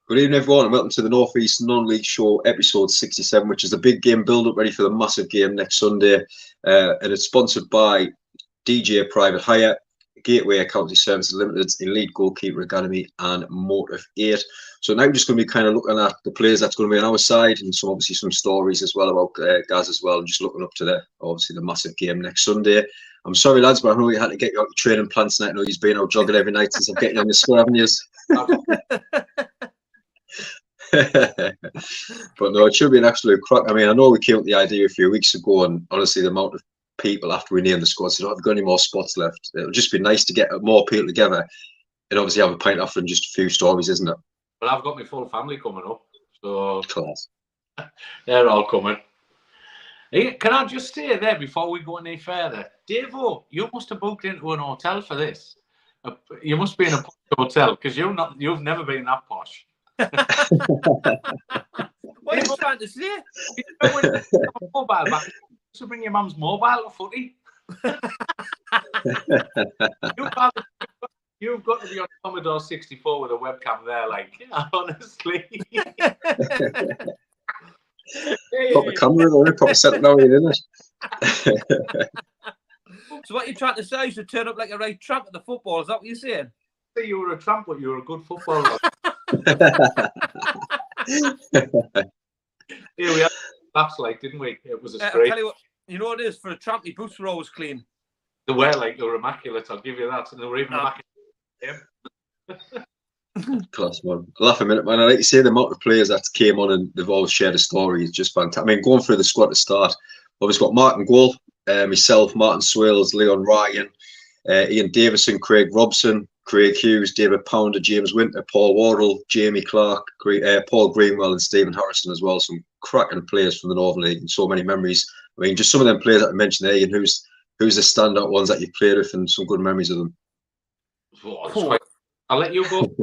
Good evening, everyone, and welcome to the North East Non-League Show, episode 67, which is a big game build-up ready for the massive game next Sunday. And it's sponsored by DJ Private Hire, Gateway Accounting Services Limited, Elite Goalkeeper Academy, and Motive 8. So now we're just going to be kind of looking at the players that's going to be on our side, and obviously some stories as well about Gaz as well, and just looking up to the massive game next Sunday. I'm sorry, lads, but I know you had to get you out your training plan tonight. I know you've been out jogging every night since I'm getting you on the square, haven't you? But no, it should be an absolute crack. I mean, I know we came up with the idea a few weeks ago, and honestly, the amount of people after we named the squad said, "Oh, I've got any more spots left." It would just be nice to get more people together and obviously have a pint after and just a few stories, isn't it? Well, I've got my full family coming up, so class. They're all coming. Hey, can I just say there before we go any further, Davo, you must have booked into an hotel for this. You must be in a posh hotel because you've never been that posh. What are you trying to say? Mobile back. So bring your mum's mobile or footy. You've got to be on Commodore 64 with a webcam there, like, honestly. Put the camera on, put a set now, isn't it? So what you're trying to say is to turn up like a right tramp at the football, is that what you're saying? Say you were a tramp, but you were a good footballer. Here we have laughs, like, didn't we? It was a straight. I'll tell you what, you know what it is, for a tramp, your boots were always clean. They were, like, they were immaculate, I'll give you that. And they were even immaculate. Class, man. I laugh a minute, man. I like to say the amount of players that came on and they've all shared a story is just fantastic. I mean, going through the squad to start, obviously got Martin Goal, myself, Martin Swales, Leon Ryan, Ian Davison, Craig Robson, Craig Hughes, David Pounder, James Winter, Paul Wardle, Jamie Clark, Paul Greenwell, and Stephen Harrison as well. Some cracking players from the Northern League and so many memories. I mean, just some of them players that I mentioned there, and who's the standout ones that you've played with and some good memories of them. I'll let you go.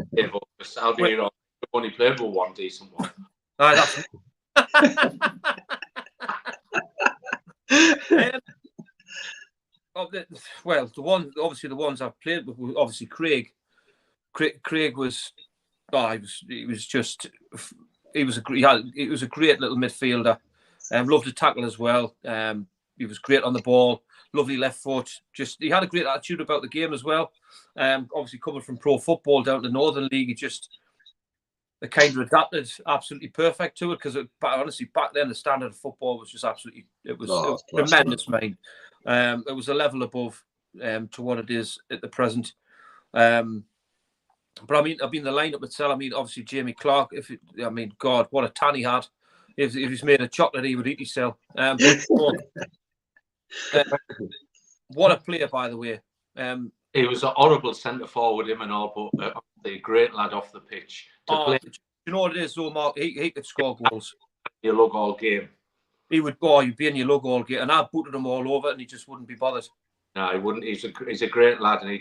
I'll be here. I've only played with one decent one. That's... well, the ones I've played with, obviously Craig. Craig was, he was a great little midfielder. Loved to tackle as well. He was great on the ball. Lovely left foot. He had a great attitude about the game as well. Obviously coming from pro football down to Northern League, they kind of adapted absolutely perfect to it, because honestly back then the standard of football was just absolutely it was tremendous, mate. It was a level above to what it is at the present. But I mean the lineup itself. I mean, obviously Jamie Clark. God, what a tan he had. If he's made of chocolate, he would eat himself. What a player, by the way. He was a horrible centre forward, him and all, but a great lad off the pitch. You know what it is, though, Mark? He could score goals. You lug all game. He would go. He'd be in your lug all game, and I booted him all over, and he just wouldn't be bothered. No, he wouldn't. He's a great lad, and he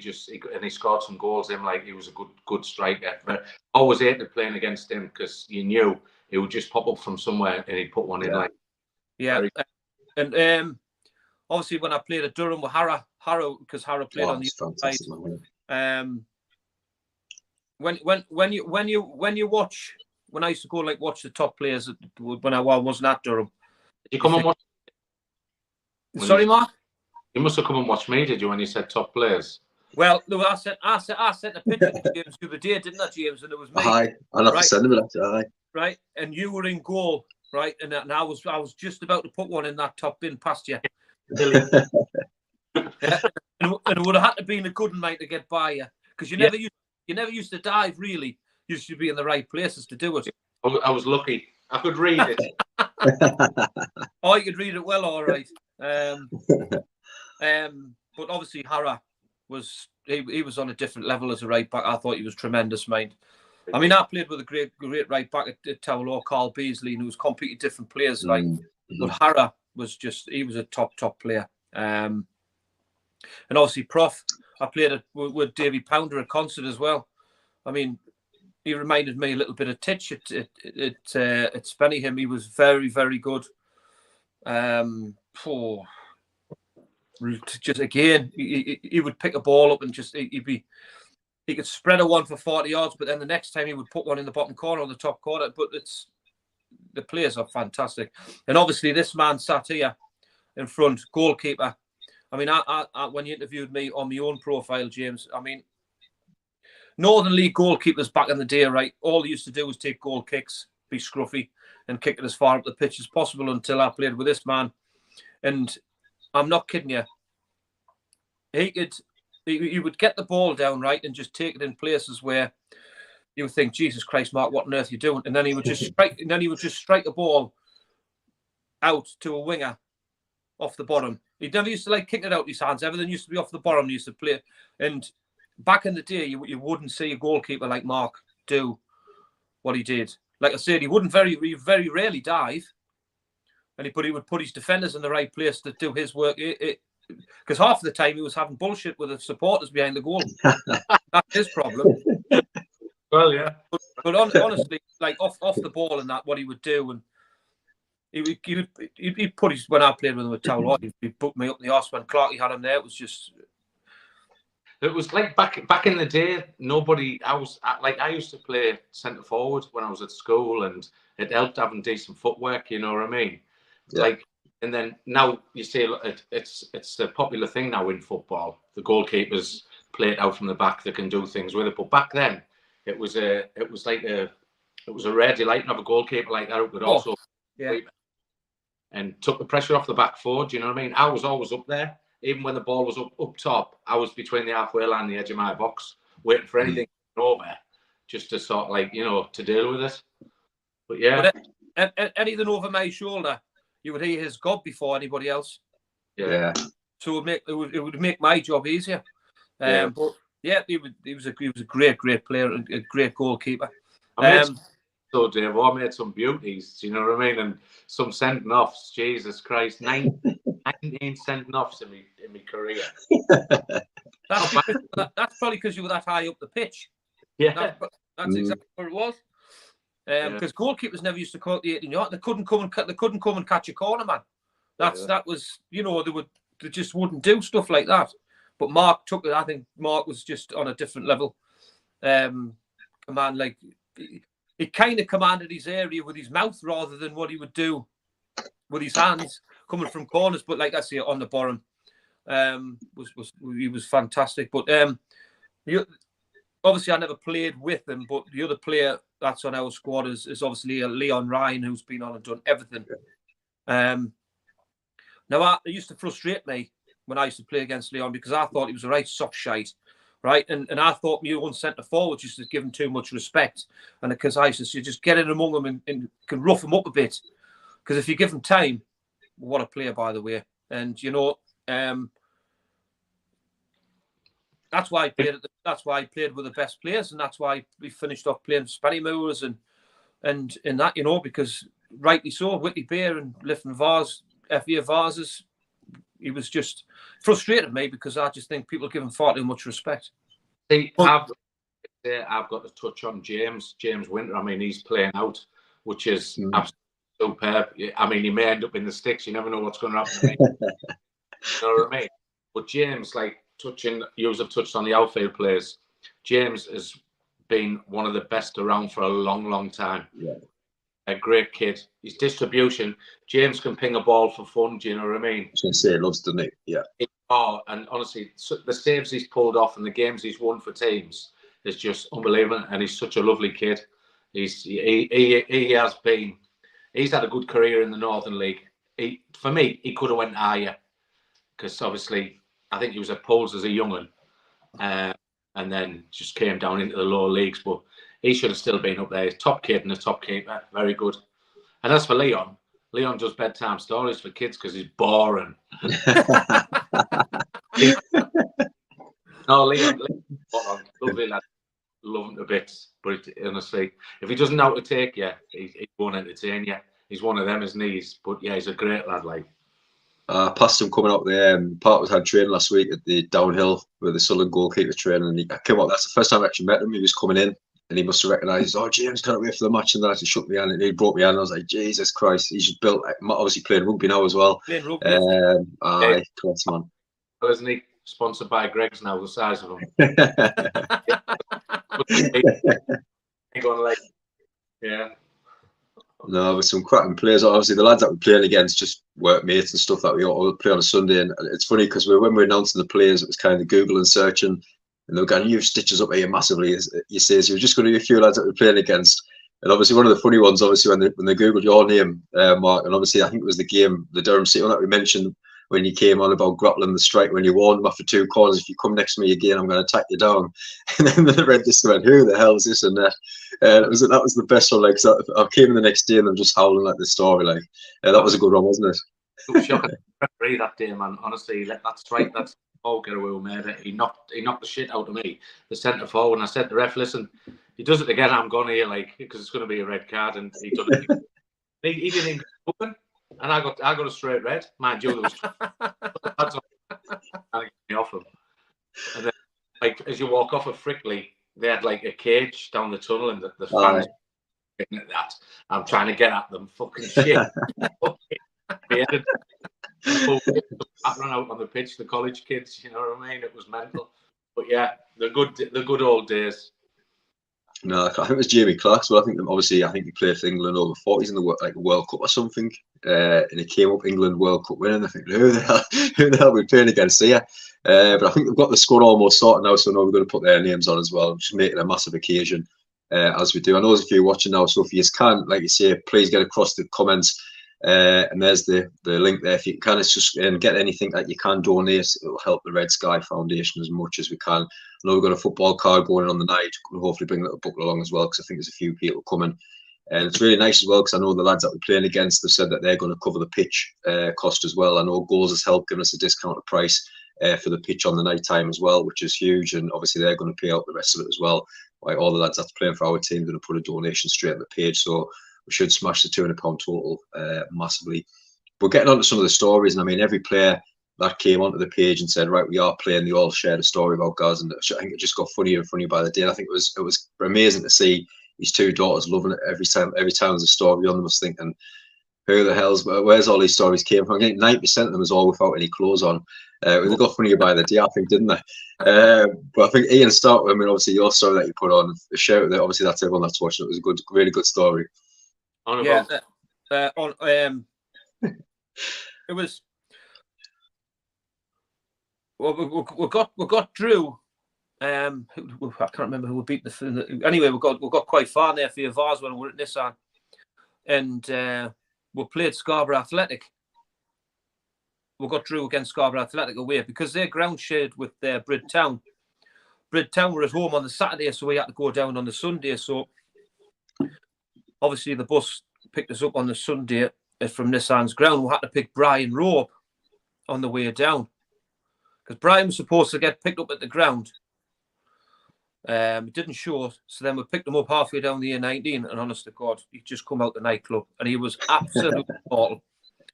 scored some goals. He was a good striker. But I always hated playing against him because you knew he would just pop up from somewhere and he'd put one in. And obviously when I played at Durham with Harrow, because Harrow played on the other side. When you watch, when I used to go watch the top players when I wasn't at Durham. Did you come and watch? Sorry, Mark. You must have come and watched me, did you, when you said top players? Well, no, I sent a picture to James the other day, didn't I, James? And it was me. Aye, I'll have to send him that. Right, and you were in goal, right, and I was just about to put one in that top bin past you. Yeah. And it would have had to be in a good night to get by you, because you never used to dive, really. You used to be in the right places to do it. I was lucky. I could read it. Oh, you could read it well, all right. But obviously Harrow was he was on a different level as a right back. I thought he was tremendous, mind. I mean, I played with a great right back at Tower, Carl Beasley, and it was completely different players. But Harrow was he was a top player. And obviously Prof, I played with Davy Pounder at Concert as well. I mean, he reminded me a little bit of Titch at Spennyham. He was very, very good. Just again, he would pick a ball up and just he'd be he could spread a one for 40 yards, but then the next time he would put one in the bottom corner or the top corner. But the players are fantastic. And obviously this man sat here in front, goalkeeper. I mean, I when you interviewed me on my own profile, James, I mean, Northern League goalkeepers back in the day, right, all they used to do was take goal kicks, be scruffy, and kick it as far up the pitch as possible until I played with this man. And I'm not kidding you. He would get the ball down, right, and just take it in places where you would think, Jesus Christ, Mark, what on earth are you doing? And then he would just strike a ball out to a winger off the bottom. He never used to like kicking it out with his hands. Everything used to be off the bottom. He used to play. And back in the day, you wouldn't see a goalkeeper like Mark do what he did. Like I said, he wouldn't very rarely dive, but he would put his defenders in the right place to do his work. Because half the time he was having bullshit with the supporters behind the goal. That's his problem. Well, yeah. But honestly, like off the ball and that, what he would do, and he'd put his, when I played with him at Tower, he'd put me up the arse when Clarkey had him there. It was just. It was like back in the day, I used to play centre forward when I was at school, and it helped having decent footwork, you know what I mean? Yeah. Like, and then now you see it's a popular thing now in football. The goalkeepers play it out from the back, they can do things with it. But back then it was a rare delight to have a goalkeeper like that who could also and took the pressure off the back forward, you know what I mean? I was always up there. Even when the ball was up top, I was between the halfway line and the edge of my box, waiting for anything to go over, just to sort of like, you know, to deal with it. But yeah. But anything over my shoulder, you would hear his gob before anybody else. Yeah. So it would make my job easier. But yeah, he was a great player and a great goalkeeper. So Dave, I made some beauties, do you know what I mean? And some sending offs, Jesus Christ, 19 sending offs in my career. That's probably because you were that high up the pitch. Yeah, that's exactly what it was. Because goalkeepers never used to call it the 18 yard. They couldn't come and catch a corner, man. That was, you know, they just wouldn't do stuff like that. But Mark took it. I think Mark was just on a different level. Command, like he kind of commanded his area with his mouth rather than what he would do with his hands coming from corners. But like I say, on the bottom, he was fantastic. But obviously I never played with him. But the other player that's on our squad is obviously Leon Ryan, who's been on and done everything. Now it used to frustrate me when I used to play against Leon because I thought he was a right soft shite. Right, and I thought my own centre forward used to give him too much respect, and because I used to just get in among them and can rough him up a bit, because if you give him time, what a player, by the way, and you know, that's why I played. That's why I played with the best players, and that's why we finished off playing Spenny Moors and that, you know, because rightly so, Whitley Bear and Lifton Vars, FA Vases. He was just frustrated me because I just think people give him far too much respect. See, I've got to touch on James Winter. I mean, he's playing out, which is absolutely superb. I mean, he may end up in the sticks. You never know what's going to happen. You know what I mean? But James, like you have touched on the outfield players. James has been one of the best around for a long, long time. Yeah. A great kid. His distribution, James can ping a ball for fun. Do you know what I mean? I was going to say, loves, doesn't he? Yeah. Oh, and honestly, the saves he's pulled off and the games he's won for teams is just unbelievable. And he's such a lovely kid. He's had a good career in the Northern League. For me, he could have went higher because obviously I think he was at Poles as a young'un, and then just came down into the lower leagues. But he should have still been up there. He's top kid and a top keeper. Very good. And as for Leon, Leon does bedtime stories for kids because he's boring. No, Leon, lovely lad. Love him to bits. But honestly, if he doesn't know how to take you, he won't entertain you. He's one of them, isn't he? But yeah, he's a great lad, like. Past him coming up there. Part had training last week at the downhill with the Southern goalkeeper training. And he came up. That's the first time I actually met him. He was coming in. And he must have recognised, James can't wait for the match, and then I had to shook me hand, and he brought me in. And I was like, Jesus Christ, he's just built. Obviously playing rugby now as well. Playing rugby. Class man. Isn't he? sponsored by Greg's now, the size of them. Yeah. No, with some cracking players. Obviously, the lads that we're playing against just workmates and stuff that we all play on a Sunday. And it's funny because when we're announcing the players, it was kind of Google and searching, and they were going, "You've stitches up here massively." You say, so you're just going to be a few lads that we're playing against. And obviously, one of the funny ones, obviously, when they Googled your name, Mark, and obviously, I think it was the game, the Durham City one that we mentioned when you came on about grappling the strike, when you warned them after 2 corners, if you come next to me again, I'm going to attack you down. And then they read this and went, "Who the hell is this?" And that was the best one. Like, so I came in the next day and I'm just howling like the story. Like, that was a good one, wasn't it? It was shocking. Referee that day, man. Honestly, let that strike, that's all get away with me. He knocked the shit out of me, the centre forward. And I said to the ref, "Listen, he does it again, I'm gone here, like, because it's going to be a red card." And he done it. He didn't even open, and I got a straight red. Mind you, there was me off him. And then, like, as you walk off of Frickley, they had like a cage down the tunnel, and the fans getting at that. I'm trying to get at them. Fucking shit. We ended run out on the pitch, the college kids, you know what I mean? It was mental. But yeah, the good old days. No, I think it was Jamie Clark. So I think he played for England over 40s in the World Cup or something, and he came up England World Cup winning. I think who the hell are we playing against here? But I think they've got the squad almost sorted now, so now we're going to put their names on as well, just make it a massive occasion as we do. I know there's a few watching now, so if you can, like you say, please get across the comments. And there's the link there. If you can, it's just get anything that you can donate. It will help the Red Sky Foundation as much as we can. I know we've got a football card going on the night. We'll hopefully bring a little booklet along as well, because I think there's a few people coming. And it's really nice as well, because I know the lads that we're playing against have said that they're going to cover the pitch cost as well. I know Goals has helped giving us a discounted price for the pitch on the night time as well, which is huge. And obviously they're going to pay out the rest of it as well. Like, all the lads that's playing for our team are going to put a donation straight on the page. So we should smash the £200 total massively. But getting on to some of the stories, and I mean, every player that came onto the page and said, "Right, we are playing," they all shared a story about Gaz, and I think it just got funnier and funnier by the day. And I think it was amazing to see his 2 daughters loving it every time there's a story on them. I was thinking, where's all these stories came from? I think 90% of them was all without any clothes on. They got funnier by the day, I think, didn't they? But I think Ian, start with, I mean, obviously your story that you put on, the shout out there, obviously that's everyone that's watching. It was a really good story. Yeah, it was. Well, we got Drew. I can't remember who we beat anyway. We got quite far there for your Vars when we were at Nissan, and we played Scarborough Athletic. We got Drew against Scarborough Athletic away because their ground shared with Bridtown. Bridtown were at home on the Saturday, so we had to go down on the Sunday. So obviously the bus picked us up on the Sunday from Nissan's ground. We had to pick Brian Rowe on the way down, because Brian was supposed to get picked up at the ground. He didn't show, so then we picked him up halfway down the A19, and honest to God, he'd just come out the nightclub, and he was absolutely mortal.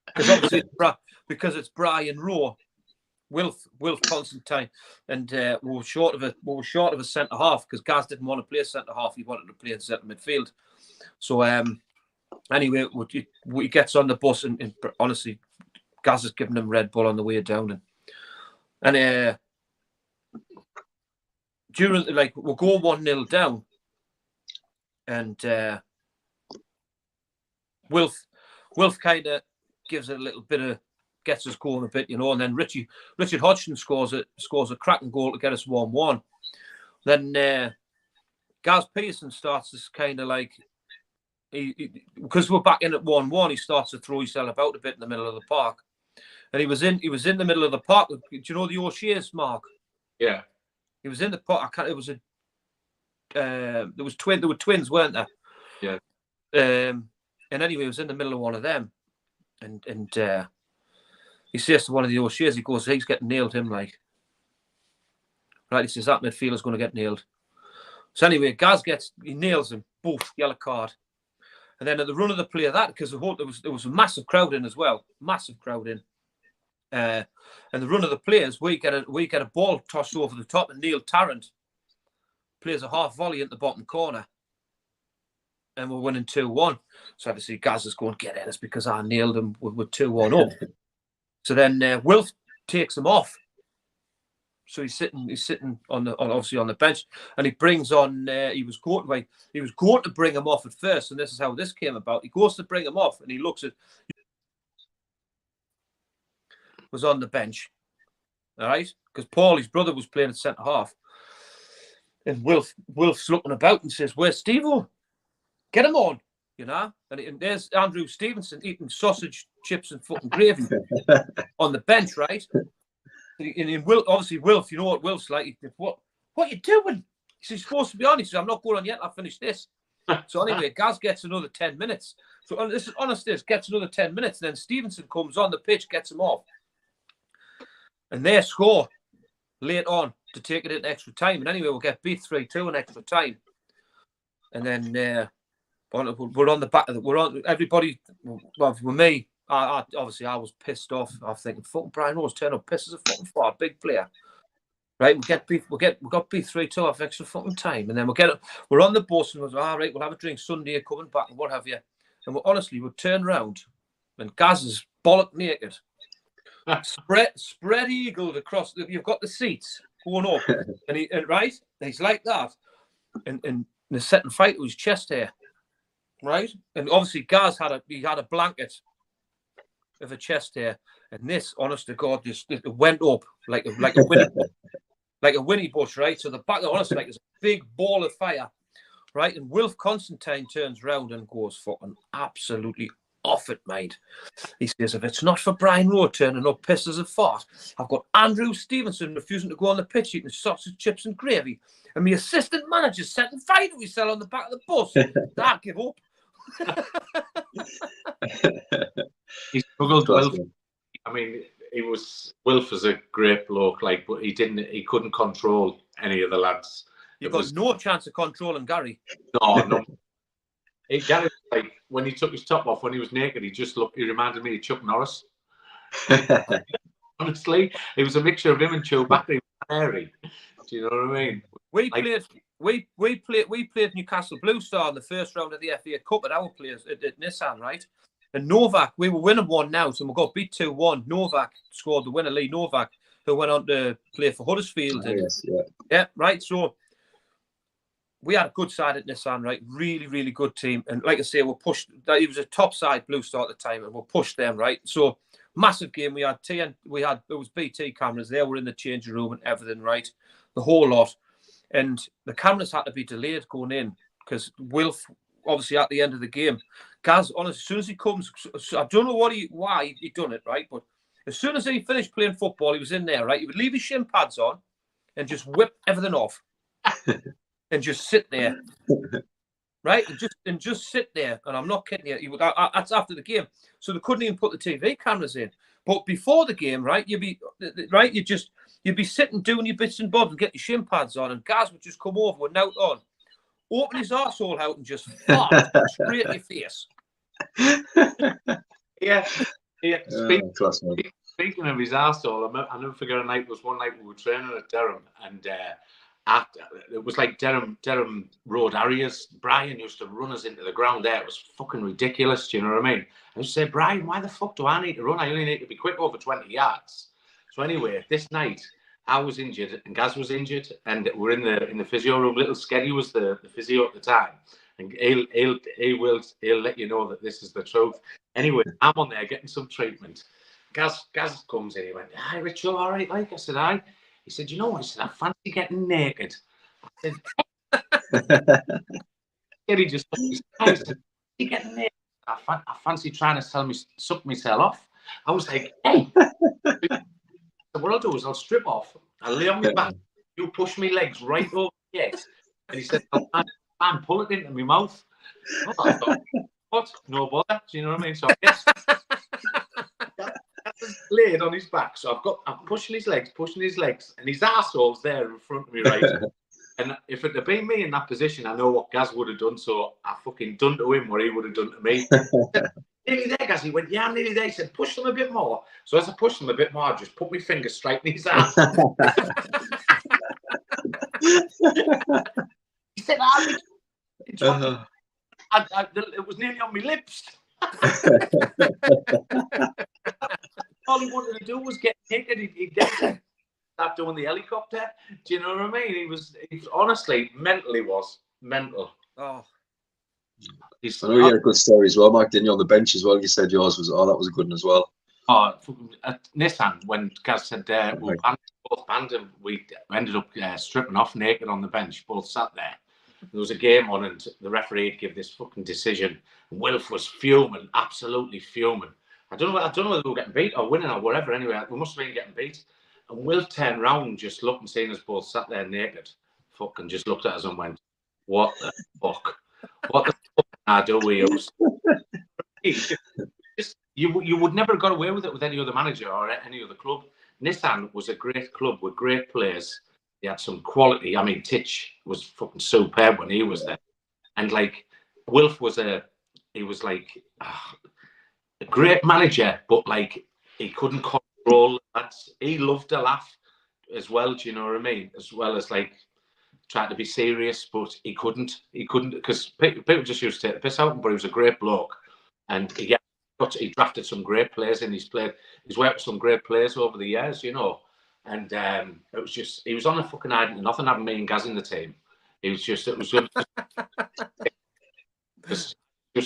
Because obviously, because it's Brian Rowe, Wilf Constantine, and we were short of a centre half, because Gaz didn't want to play centre half; he wanted to play in centre midfield. So anyway, he gets on the bus, and honestly, Gaz is giving him Red Bull on the way down, and during, like, we'll go 1-0 down, and Wilf kind of gives it a little bit of, gets us going a bit, you know, and then Richard Hodgson scores a cracking goal to get us 1-1. Then Gaz Pearson starts this kind of like, because we're back in at 1-1, he starts to throw himself about a bit in the middle of the park, and he was in the middle of the park. Do you know the O'Shea's, Mark? Yeah. He was in the pot. There were twins, weren't there? Yeah. And anyway, he was in the middle of one of them, and he says to one of the O'Shea's, he goes, "He's getting nailed, him, like." Right, he says, "That midfielder's going to get nailed." So anyway, Gaz he nails him. Boof, yellow card. And then at the run of the play of that, because there was a massive crowd in as well, massive crowd in. And the run of the players, we get a ball tossed over the top, and Neil Tarrant plays a half volley at the bottom corner, and we're winning 2-1. So obviously Gaz is going, "Get in, it's because I nailed him with 2-1 up." So then Wilf takes him off, So he's sitting obviously on the bench, and he brings on. He was going to bring him off at first, and this is how this came about. He goes to bring him off, and he looks at was on the bench, all right, because Paul, his brother, was playing at centre half, and Wilf's looking about and says, "Where's Steve-O? Get him on." You know, and there's Andrew Stevenson eating sausage, chips, and fucking gravy on the bench, right? And Wilf, you know what Wilf's like. What are you doing? He says, "You're supposed to be on." He says, "I'm not going on yet. I'll finish this." So anyway, Gaz gets another 10 minutes. So this is honest. This gets another 10 minutes, and then Stevenson comes on the pitch, gets him off, and they score late on to take it into extra time. And anyway, we'll get beat 3-2 in extra time, and then we're on the back of we're on everybody. Well, for me. Obviously, I was pissed off. I was thinking, fucking Brian Rose turned up, pisses a fucking far, big player. Right, we got beat 3-2 off extra fucking time, and then we're on the bus and we're all right. We'll have a drink Sunday, coming back and what have you. And we'll turn around, and Gaz is bollock naked, spread eagled across. You've got the seats going up, and he's like that, and the setting fight to his chest hair, right, and obviously Gaz had a blanket of a chest hair, and this, honest to God, just it went up like a Winnie bush, right? So the back, honestly, like it's a big ball of fire, right? And Wilf Constantine turns round and goes fucking absolutely off it, mate. He says, "If it's not for Brian Rowe turning up, pisses a fart, I've got Andrew Stevenson refusing to go on the pitch eating sausage, chips, and gravy, and my assistant manager setting fire to himself on the back of the bus. I give up." He struggled. Wilf. I mean, Wilf was a great bloke, like, but he couldn't control any of the lads. You've got no chance of controlling Gary. No. Gary, like, when he took his top off, when he was naked, he reminded me of Chuck Norris. Honestly, it was a mixture of him and Chewbacca. Hairy. Do you know what I mean? We played Newcastle Blue Star in the first round of the FA Cup at our place at Nissan, right? And Novak, we were winning 1-0, so we got beat 2-1. Novak scored the winner, Lee Novak, who went on to play for Huddersfield. Yeah, right. So we had a good side at Nissan, right? Really, really good team. And like I say, we pushed. It was a top side Blue Star at the time, and we pushed them, right? So massive game. We had it was BT cameras. They were in the changing room and everything, right? The whole lot. And the cameras had to be delayed going in because Wilf, obviously at the end of the game, Gaz, honestly, as soon as he comes, I don't know why he done it, right? But as soon as he finished playing football, he was in there, right? He would leave his shin pads on and just whip everything off and just sit there, right? And just sit there. And I'm not kidding you. That's after the game, so they couldn't even put the TV cameras in. But before the game, right? You'd be sitting doing your bits and bobs and get your shin pads on, and Gaz would just come over with nout on, open his arsehole out and just fart straight in your face. Yeah. Speaking of his arsehole, I'll never forget a night. Was one night we were training at Durham, and it was like Durham Road Harriers. Brian used to run us into the ground there. It was fucking ridiculous. Do you know what I mean? I used to say, "Brian, why the fuck do I need to run? I only need to be quick over 20 yards. So anyway, this night I was injured and Gaz was injured, and we're in the physio room. Little Skeddy was the physio at the time, and he'll let you know that this is the truth. Anyway, I'm on there getting some treatment. Gaz comes in. He went, "Hi, Rich, you all right?" Like I said, "Hi." He said, "You know what?" He said, "I fancy getting naked." I said, he just I said, "You getting naked? I fancy trying to suck myself off." I was like, "Hey." So what I'll do is I'll strip off, I'll lay on my back, you push my legs right over the edge. And he said, "I'll pull it into my mouth." Oh, I thought, what? No bother. Do you know what I mean? So I laid on his back. So I'm pushing his legs, and his arsehole's there in front of me, right? And if it had been me in that position, I know what Gaz would have done. So I fucking done to him what he would have done to me. "Nearly there, Gaz." He went, "Yeah, I'm nearly there." He said, "Push them a bit more." So as I pushed them a bit more, I just put my finger straight in his ass. He said, it was nearly on my lips. All he wanted to do was get naked. He'd get start doing the helicopter. Do you know what I mean? He was honestly mentally was mental. Oh, I know you had a good story as well, Mark. Didn't you on the bench as well? You said yours was. Oh, that was a good one as well. Oh, at Nissan, when Gaz said we both banned him, we ended up stripping off naked on the bench, both sat there. There was a game on, and the referee had given this fucking decision. Wilf was fuming, absolutely fuming. I don't know whether we were getting beat or winning or whatever. Anyway, we must have been getting beat. And Wilf turned round and just looked and seen us both sat there naked. Fucking just looked at us and went, "What the fuck? What the fuck can I do with you?" You would never have got away with it with any other manager or any other club. Nissan was a great club with great players. They had some quality. I mean, Titch was fucking superb when he was there. And like, Wilf was a great manager, but like, he couldn't control that. He loved to laugh as well, do you know what I mean? As well as like, trying to be serious, but he couldn't because people just used to take the piss out of him, but he was a great bloke. And he drafted some great players and he's worked with some great players over the years, you know. And it was just, he was on a fucking island, nothing having me and Gaz in the team. It was just to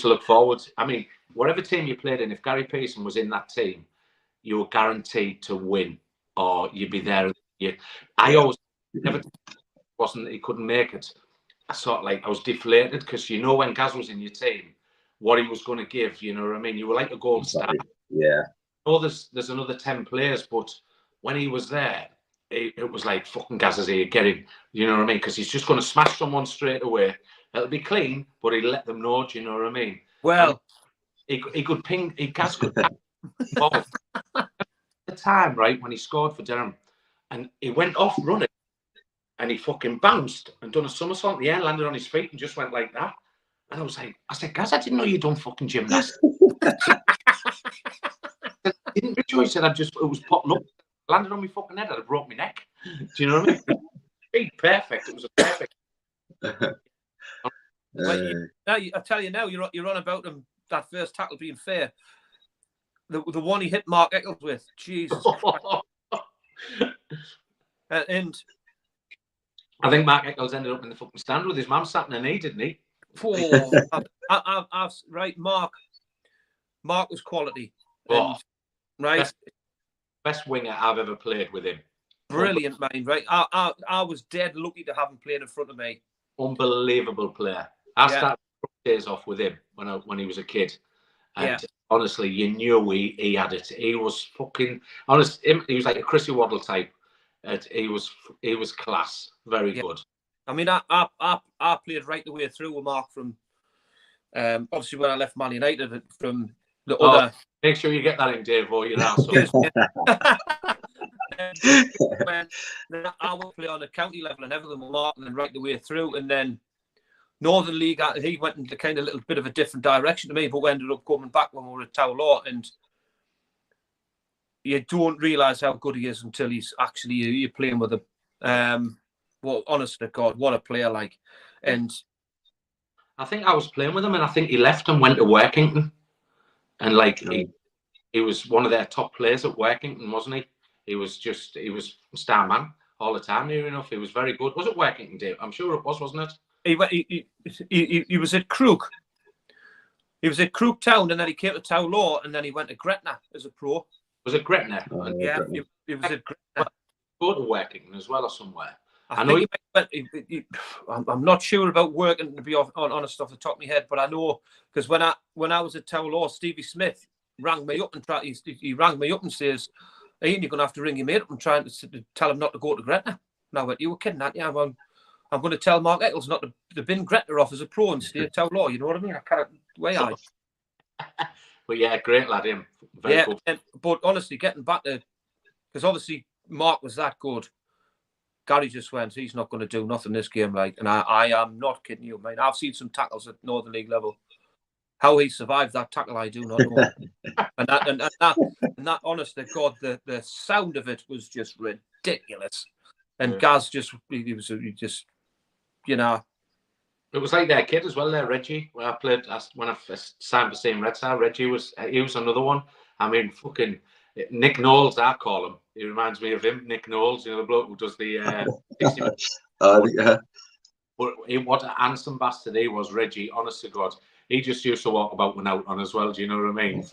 look forward. I mean, whatever team you played in, if Gary Pearson was in that team, you were guaranteed to win or you'd be there. I always never wasn't, he couldn't make it. I was deflated because you know when Gaz was in your team, what he was going to give, you know what I mean? You were like a gold star. Yeah. Oh, there's another 10 players, but when he was there, it was like fucking Gaz is here, get him, you know what I mean? Because he's just going to smash someone straight away. It'll be clean, but he'll let them know, do you know what I mean? well, he could ping, Gaz could ball. At the time, right, when he scored for Durham, and he went off running, and he fucking bounced and done a somersault in the air, landed on his feet, and just went like that. And I said, Gaz, I didn't know you'd done fucking gymnastics. I didn't rejoice that it was popping up, landed on my fucking head, I'd have broke my neck. Do you know what I mean? Perfect. It was a perfect. I tell you now, you're on about him, that first tackle being fair. The one he hit Mark Eccles with, Jesus Christ. And I think Mark Eccles ended up in the fucking stand with his mum sat in a knee, didn't he? Right, Mark was quality. Oh, right, best winger I've ever played with him. Brilliant, man. Right, I was dead lucky to have him playing in front of me. Unbelievable player. I started days off with him when he was a kid, and honestly, you knew he had it. He was fucking honest. He was like a Chrissy Waddle type. He was class. Very good. I mean, I played right the way through with Mark from obviously when I left Man United from the other. Make sure you get that in, Dave, or you're out. When I would play on a county level and everything with Mark, and then right the way through, and then Northern League, he went into kind of a little bit of a different direction to me, but we ended up coming back when we were at Tower Law, and you don't realise how good he is until he's actually you're playing with him. Well, honest to God, what a player! Like, and I think I was playing with him, and I think he left and went to Workington, and like he was one of their top players at Workington, wasn't he? He was star man all the time. Near enough, he was very good. Was it Workington, Dave? I'm sure it was, wasn't it? He was at Crook. He was at Crook Town, and then he came to Town Law, and then he went to Gretna as a pro. Was it Gretna? Yeah, he was at Gretna. Go to Workington as well or somewhere. I know I'm not sure about Workington, to be honest off the top of my head, but I know because when I was at Town Law, Stevie Smith rang me up and he rang me up and says, Ian, you're going to have to ring your mate up and try to tell him not to go to Gretna. And I went, you were kidding, aren't you? I'm going to tell Mark Eccles not to bin Gretna off as a pro and stay at Town Law. You know what I mean? I can't way out. But yeah, great lad, him. Very good. But honestly, getting back to, because obviously Mark was that good. Gary just went, he's not going to do nothing this game, like, and I am not kidding you, mate. I've seen some tackles at Northern League level. How he survived that tackle, I do not know. and that, honest to God, the sound of it was just ridiculous. And Gaz he was just, you know. It was like their kid as well, there, Reggie. When I signed for St. Red Star, Reggie he was another one. I mean, fucking, Nick Knowles, I call him. He reminds me of him, Nick Knowles, the bloke who does the 60 minutes. But what a handsome bastard he was, Reggie, honest to God. He just used to walk about without on as well, do you know what I mean?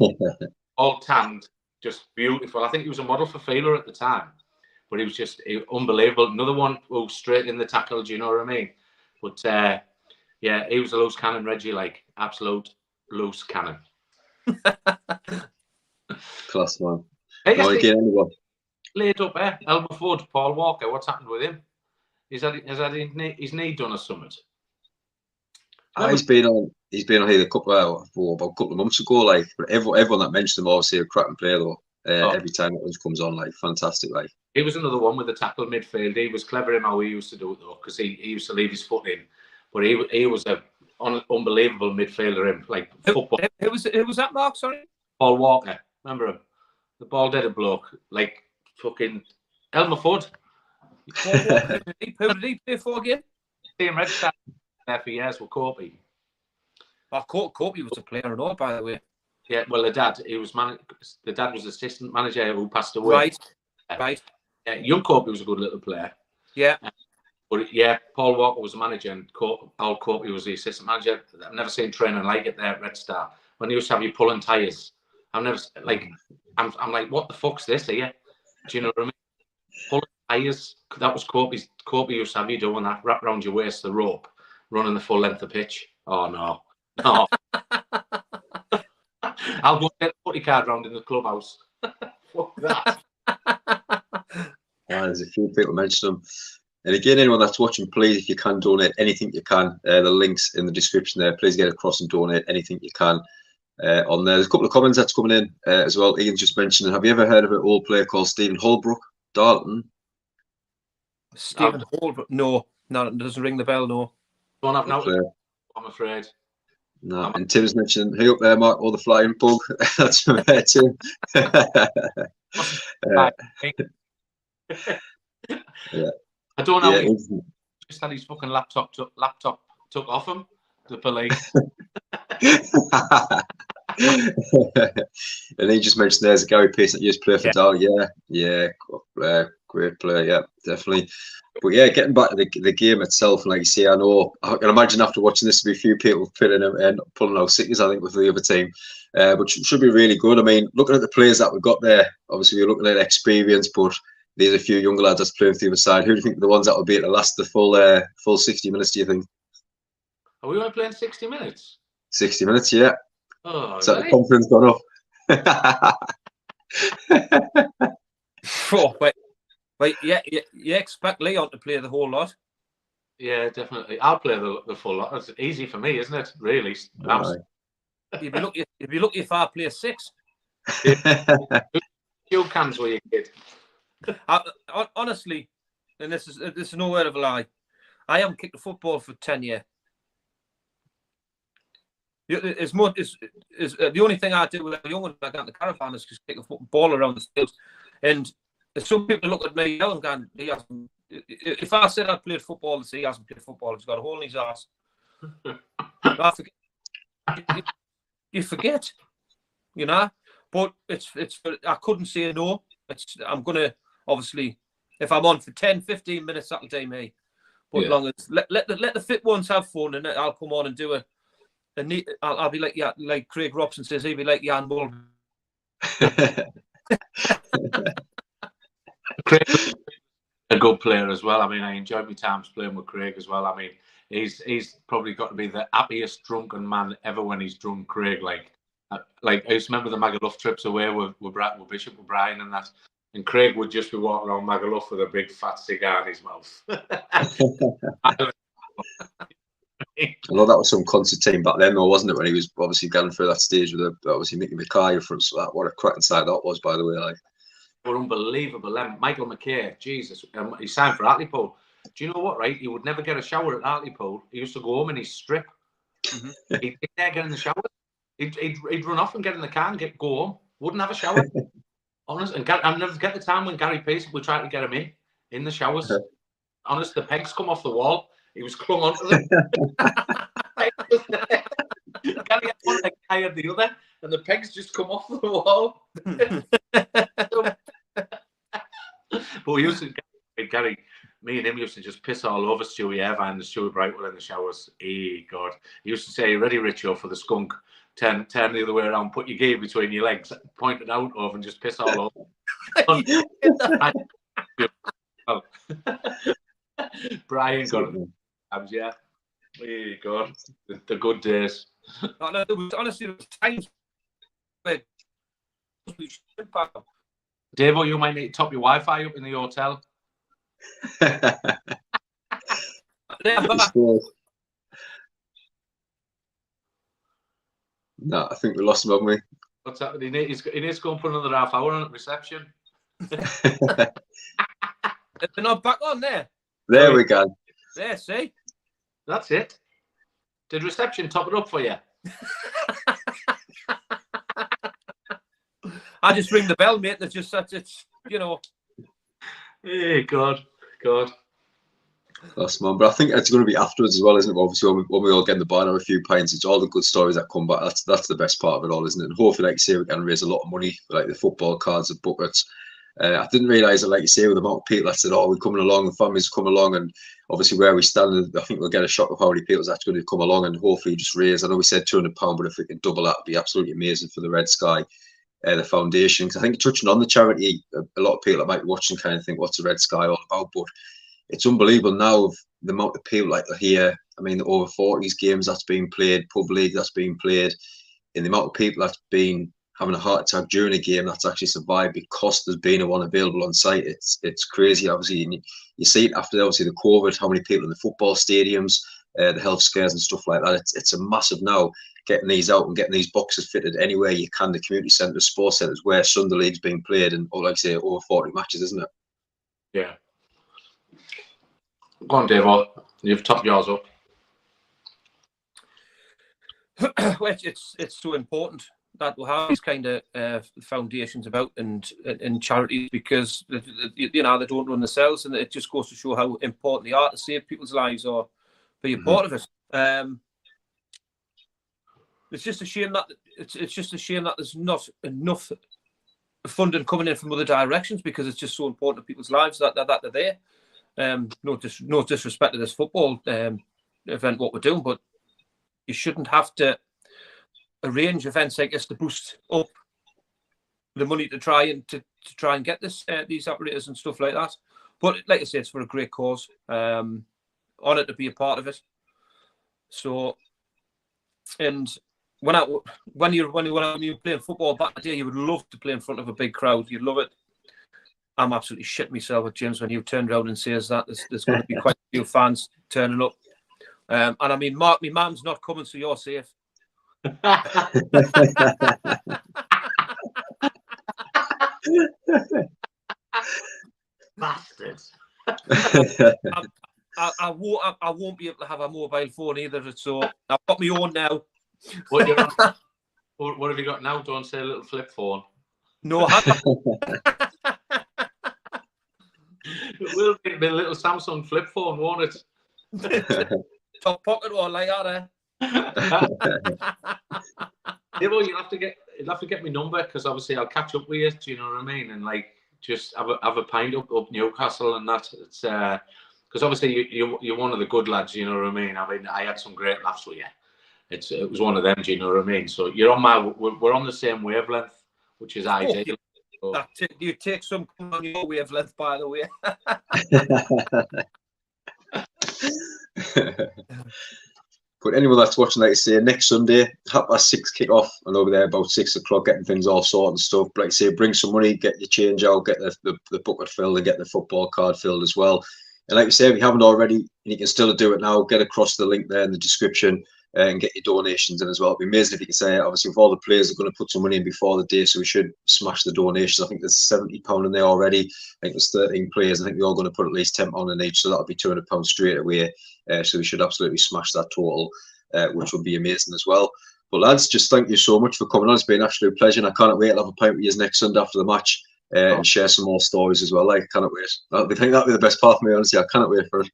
All tanned, just beautiful. I think he was a model for Feeler at the time, but he was just unbelievable. Another one who straight in the tackle, do you know what I mean? But yeah, he was a loose cannon, Reggie, like absolute loose cannon. Class, man. Hey, No, again, anyone. Laid up, Elmer Ford, Paul Walker, what's happened with him? Has had his knee done or something? He's been on here about a couple of months ago. Like, but everyone that mentioned him obviously a cracking player though. Every time it comes on, like fantastic. Like, he was another one with the tackle midfield. He was clever in how he used to do it though, because he used to leave his foot in. But he was an unbelievable midfielder in like football. Who was that, Mark? Sorry, Paul Walker. Remember him? The bald-headed bloke, like fucking Elmer Fudd. Who did he play for again? Team Red Star there for years with Corby. Oh, Corby was a player and all, by the way. Yeah, well, the dad was assistant manager who passed away. Right. Yeah, young Corby was a good little player. Yeah. But yeah, Paul Walker was the manager and Paul Corby was the assistant manager. I've never seen training like it there at Red Star. When he used to have you pulling tyres, I've never like. I'm like, what the fuck's this here? Do you know what I mean? Pulling tyres. That was Corby used to have you doing that, wrap around your waist the rope, running the full length of pitch. Oh no. I'll go get a footy card round in the clubhouse. Fuck that. There's a few people mention them. And again, anyone that's watching, please, if you can donate anything you can, the links in the description there. Please get across and donate anything you can on there. There's a couple of comments that's coming in as well. Ian just mentioned, have you ever heard of an old player called Stephen Holbrook, Darlton? Stephen Holbrook? No, it doesn't ring the bell, no. Don't have no, I'm afraid. No, and Tim's mentioned, hey up there, Mark, or the flying pug. That's from there too. Yeah. I don't know. Yeah, just had his fucking laptop took off him. The police. And he just mentioned there's a Gary Pearce that used to play for Darlton. Yeah, great player. Yeah, definitely. But yeah, getting back to the game itself, and like you say, I can imagine after watching this, there'll be a few people pulling out sickness, I think, with the other team. But should be really good. I mean, looking at the players that we've got there, obviously we're looking at experience, but there's a few younger lads that's playing for the other side. Who do you think are the ones that will be able to last the full 60 minutes, do you think? Are we only playing 60 minutes? 60 minutes, yeah. Oh, so the confidence gone up. Wait, yeah, you expect Leon to play the whole lot? Yeah, definitely. I'll play the full lot. It's easy for me, isn't it? Really. You'd be lucky if I play 6. Few cans with your kid. Honestly, and this is no word of a lie, I haven't kicked a football for 10 years. As much as the only thing I do when I was young when I got in the caravan is just kick a football around the field. And some people look at me now and going, if I said I played football, he hasn't played football. He's got a hole in his ass. You forget, you know. But it's I couldn't say no. I'm gonna obviously, if I'm on for 10, 15 minutes, that'll do me. But long as let the fit ones have fun, and I'll come on and do a neat. I'll be like Craig Robson says, he'll be like Jan Bull. Craig, a good player as well. I mean, I enjoyed my times playing with Craig as well. I mean, he's probably got to be the happiest drunken man ever when he's drunk. Craig, like I used to remember the Magaluf trips away with Bishop, with Brian, and that. And Craig would just be walking around Magaluf with a big fat cigar in his mouth. I know that was some concert team back then, though, wasn't it? When he was obviously going through that stage with obviously Mickey Mackay front. So what a cracking side that was, by the way. Like, were unbelievable. Then Michael McKay, Jesus, he signed for Hartlepool. Do you know what? Right, he would never get a shower at Hartlepool. He used to go home in his strip. Mm-hmm. He'd get there, get in the shower. He'd run off and get in the car and go home. Wouldn't have a shower. Honest, and I'll never get the time when Gary Pearce would try to get him in the showers. Honest, the pegs come off the wall. He was clung onto them. Gary had one leg, I had the other, and the pegs just come off the wall. we used to, Gary, me and him used to just piss all over Stewie Evans and Stewie Brightwell in the showers. God. He used to say, ready, Richo, for the skunk. Turn the other way around, put your gear between your legs, point it out over and just piss all over. Brian got it. Yeah. God. The good days. No, there was, honestly, there was times where Davo, you might need to top your Wi-Fi up in the hotel. No, I think we lost him, haven't we? What's that? He needs to go and put another half hour on at reception. They're not back on there. There we go. There, see? That's it. Did reception top it up for you? I just ring the bell, mate. That's it's, you know. Hey, God. That's man, but I think it's going to be afterwards as well, isn't it? Obviously, when we all get in the bar and have a few pints, it's all the good stories that come back. That's the best part of it all, isn't it? And hopefully, like you say, we can raise a lot of money for like the football cards and buckets. I didn't realise that, like you say, with the amount of people that said, "Oh, we're coming along," the families come along, and obviously where we stand, I think we'll get a shock of how many people's actually going to come along and hopefully just raise. I know we said £200, but if we can double that, it'd be absolutely amazing for the Red Sky. The foundation, because I think touching on the charity, a lot of people that might be watching kind of think, what's the Red Sky all about? But it's unbelievable now of the amount of people like here. I mean, the over 40s games that's being played, pub league that's being played, and the amount of people that's been having a heart attack during a game that's actually survived because there's been a one available on site. It's crazy, obviously. And you see it after obviously the COVID, how many people in the football stadiums, the health scares and stuff like that. It's a massive now. Getting these out and getting these boxes fitted anywhere you can, the community centres, sports centres where Sunday League's being played, and like I say, over 40 matches, isn't it? Yeah. Go on, Dave. You've topped yours up. Well, it's so important that we'll have these kind of foundations about and charities, because you know they don't run themselves, and it just goes to show how important they are to save people's lives or be a part of it. It's just a shame that there's not enough funding coming in from other directions, because it's just so important to people's lives that they're there. No disrespect to this football event, what we're doing, but you shouldn't have to arrange events like this to boost up the money to try and get these operators and stuff like that. But like I say, it's for a great cause. Honoured to be a part of it. So, and when you're playing football back in the day, you would love to play in front of a big crowd. You'd love it. I'm absolutely shit myself with James when you turned around and says that there's going to be quite a few fans turning up. And I mean, Mark, my mum's not coming, so you're safe. Bastards. I won't be able to have a mobile phone either, so I've got my own now. What have you got now? Don't say a little flip phone. No, It will be a little Samsung flip phone, won't it? Top pocket one like that, Yeah, well, you'll have to get my number, because obviously I'll catch up with you. Do you know what I mean? And like just have a pint up Newcastle and that. It's because obviously you're one of the good lads. You know what I mean? I mean, I had some great laughs with you. It was one of them. Do you know what I mean? So you're on we're on the same wavelength, which is ideal. So, you take some on your wavelength, by the way. But anyone that's watching, like I say, next Sunday, 6:30 kick-off, and over there about 6 o'clock, getting things all sorted and stuff. But like I say, bring some money, get your change out, get the bucket filled, and get the football card filled as well. And like you say, if you haven't already, and you can still do it now, get across the link there in the description and get your donations in as well. It'd be amazing if you can say, obviously, if all the players are going to put some money in before the day, so we should smash the donations. I think there's £70 in there already. I think there's 13 players. I think we're all going to put at least £10 in each, so that'll be £200 straight away. So we should absolutely smash that total, which would be amazing as well. But lads, just thank you so much for coming on. It's been an absolute pleasure, and I can't wait to have a pint with you next Sunday after the match. And share some more stories as well. I cannot wait. I think that'll be the best part for me, honestly. I cannot wait for it.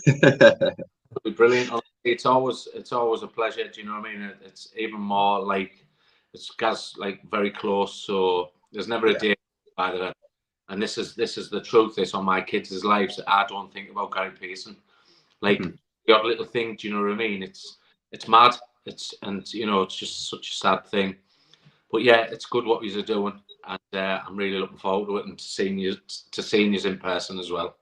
It'll be brilliant. It's always a pleasure. Do you know what I mean? It's even more like it's like very close. So there's never a day either. and this is the truth. This on my kids' lives. I don't think about Gary Pearson. Like the odd little thing. Do you know what I mean? It's mad. And you know, it's just such a sad thing. But yeah, it's good what you're doing, and I'm really looking forward to it and seeing you in person as well.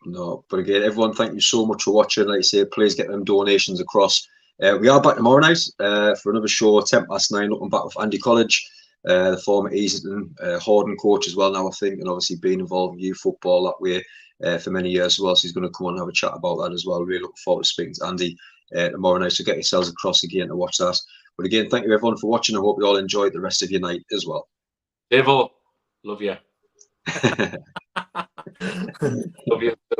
No, but again, everyone, thank you so much for watching. Like I say, please get them donations across. We are back tomorrow night for another show, 9:10, looking back with Andy College, the former Easington Horden coach as well now, I think, and obviously being involved in youth football that way for many years as well. So he's going to come on and have a chat about that as well. Really looking forward to speaking to Andy tomorrow night. So get yourselves across again to watch that. But again, thank you everyone for watching. I hope you all enjoyed the rest of your night as well. Devo, love you. Love you.